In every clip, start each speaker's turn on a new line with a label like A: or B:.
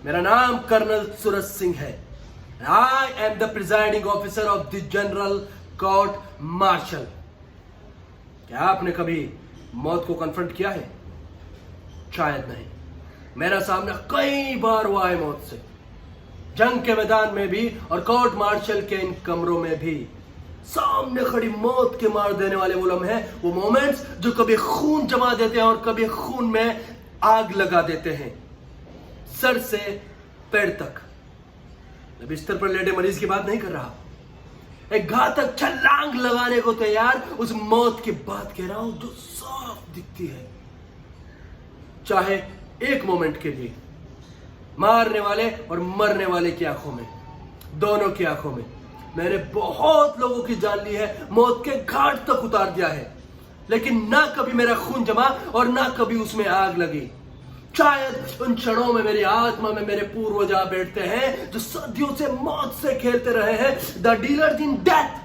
A: मेरा नाम कर्नल सूरज सिंह है। I am the presiding officer of the general court martial. क्या आपने कभी मौत को कन्फ्रंट किया है? शायद नहीं। मेरा सामना कई बार हुआ है मौत से, जंग के मैदान में भी और कोर्ट मार्शल के इन कमरों में भी। सामने खड़ी मौत के मार देने वाले वो लम्हे, वो मोमेंट्स जो कभी खून जमा देते हैं और कभी खून में आग लगा देते हैं। सर से पैर तक। मैं बिस्तर पर लेटे मरीज की बात नहीं कर रहा, एक घातक छलांग लगाने को तैयार उस मौत की बात कह रहा हूं जो साफ दिखती है, चाहे एक मोमेंट के लिए। मारने वाले और मरने वाले की आंखों में, दोनों की आंखों में। मैंने बहुत लोगों की जान ली है, मौत के घाट तक उतार दिया है, लेकिन ना कभी मेरा खून जमा और ना कभी उसमें आग लगी। शायद उन क्षणों में मेरी आत्मा में मेरे पूर्वज आ बैठते हैं जो सदियों से मौत से खेलते रहे हैं, द डीलर्स इन डेथ।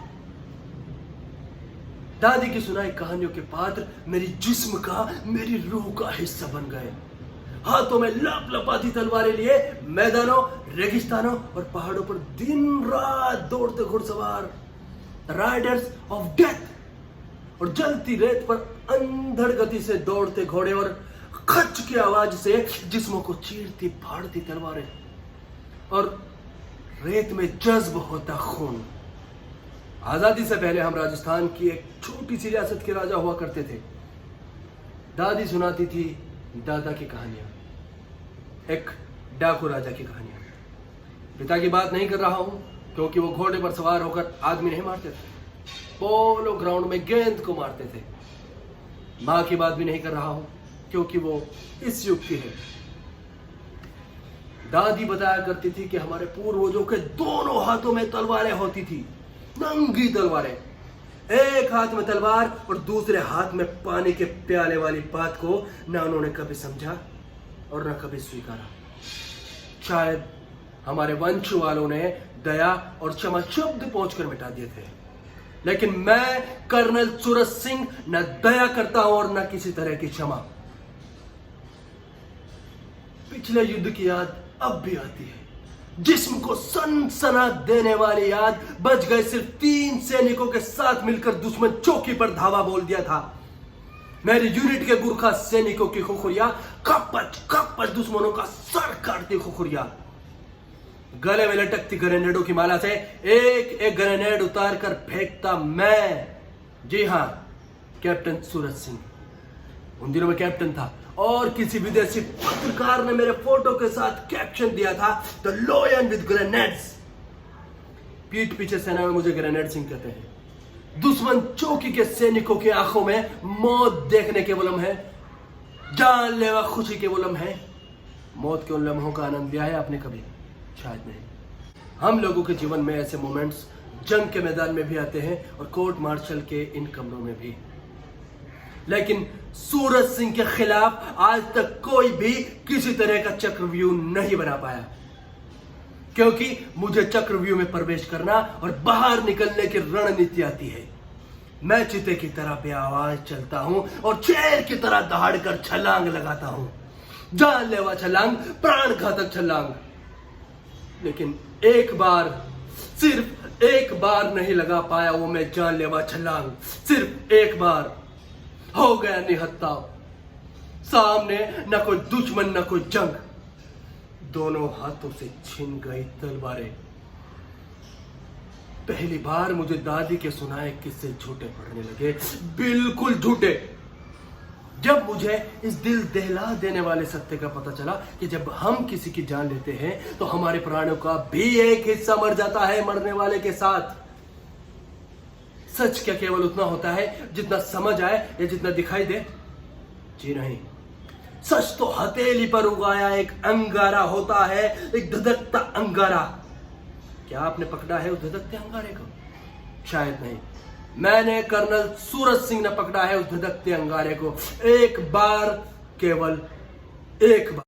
A: दादी की सुनाई कहानियों के पात्र मेरी जिस्म का, मेरी रूह का हिस्सा बन गए। हाथों में लपलपाती तलवारें लिए मैदानों, रेगिस्तानों और पहाड़ों पर दिन रात दौड़ते घुड़सवार, राइडर्स ऑफ डेथ। और जलती रेत पर अंधड़ गति से दौड़ते घोड़े और खच की आवाज से जिस्मों को चीरती फाड़ती तलवारें, और रेत में जज्ब होता खून। आजादी से पहले हम राजस्थान की एक छोटी सी रियासत के राजा हुआ करते थे। दादी सुनाती थी दादा की कहानियां, एक डाकू राजा की कहानियां। पिता की बात नहीं कर रहा हूं, क्योंकि वो घोड़े पर सवार होकर आदमी नहीं मारते थे, पोलो ग्राउंड में गेंद को मारते थे। मां की बात भी नहीं कर रहा हूं, क्योंकि वो इस युग की है। दादी बताया करती थी कि हमारे पूर्वजों के दोनों हाथों में तलवारें होती थी, नंगी तलवारें। एक हाथ में तलवार और दूसरे हाथ में पानी के प्याले वाली बात को ना उन्होंने कभी समझा और ना कभी स्वीकारा। शायद हमारे वंश वालों ने दया और क्षमा शब्द पहुंचकर मिटा दिए थे, लेकिन मैं कर्नल सूरज सिंह न दया करता हूं और न किसी तरह की क्षमा। पिछले युद्ध की याद अब भी आती है, जिस्म को सनसना देने वाली याद। बच गए सिर्फ 3 सैनिकों के साथ मिलकर दुश्मन चौकी पर धावा बोल दिया था। मेरी यूनिट के गुरखा सैनिकों की खुखुरिया, कपच कपच दुश्मनों का सर काटती खुखुरिया। गले में लटकती ग्रेनेडों की माला से एक एक ग्रेनेड उतार कर फेंकता मैं। जी हां, कैप्टन सूरज सिंह। उन दिनों में कैप्टन था और किसी विदेशी पत्रकार ने मेरे फोटो के साथ कैप्शन दिया था, द लॉयन विद ग्रेनेड्स। पीठ पीछे सेना में मुझे ग्रेनेड सिंह कहते हैं। दुश्मन चौकी के सैनिकों की आंखों में मौत देखने के वो लम्हे, जानलेवा खुशी के वो लम्हे। मौत के उन लम्हों का आनंद लिया है आपने कभी? शायद नहीं। हम लोगों के जीवन में ऐसे मोमेंट्स जंग के मैदान में भी आते हैं और कोर्ट मार्शल के इन कमरों में भी, लेकिन सूरज सिंह के खिलाफ आज तक कोई भी किसी तरह का चक्रव्यूह नहीं बना पाया, क्योंकि मुझे चक्रव्यूह में प्रवेश करना और बाहर निकलने की रणनीति आती है। मैं चीते की तरह बेआवाज चलता हूं और शेर की तरह दहाड़ कर छलांग लगाता हूं, जानलेवा छलांग, प्राण घातक छलांग। लेकिन एक बार, सिर्फ एक बार नहीं लगा पाया वो मैं जानलेवा छलांग। सिर्फ एक बार हो गया निहत्था। सामने न कोई दुश्मन न कोई जंग, दोनों हाथों से छिन गई तलवारें। पहली बार मुझे दादी के सुनाए किस्से झूठे पड़ने लगे, बिल्कुल झूठे। जब मुझे इस दिल दहला देने वाले सत्य का पता चला कि जब हम किसी की जान लेते हैं तो हमारे प्राणों का भी एक हिस्सा मर जाता है मरने वाले के साथ। सच क्या केवल उतना होता है जितना समझ आए या जितना दिखाई दे? जी नहीं, सच तो हथेली पर उगाया एक अंगारा होता है, एक धधकता अंगारा। क्या आपने पकड़ा है उस धधकते अंगारे को? शायद नहीं। मैंने कर्नल सूरज सिंह ने पकड़ा है उस धधकते अंगारे को, एक बार, केवल एक बार।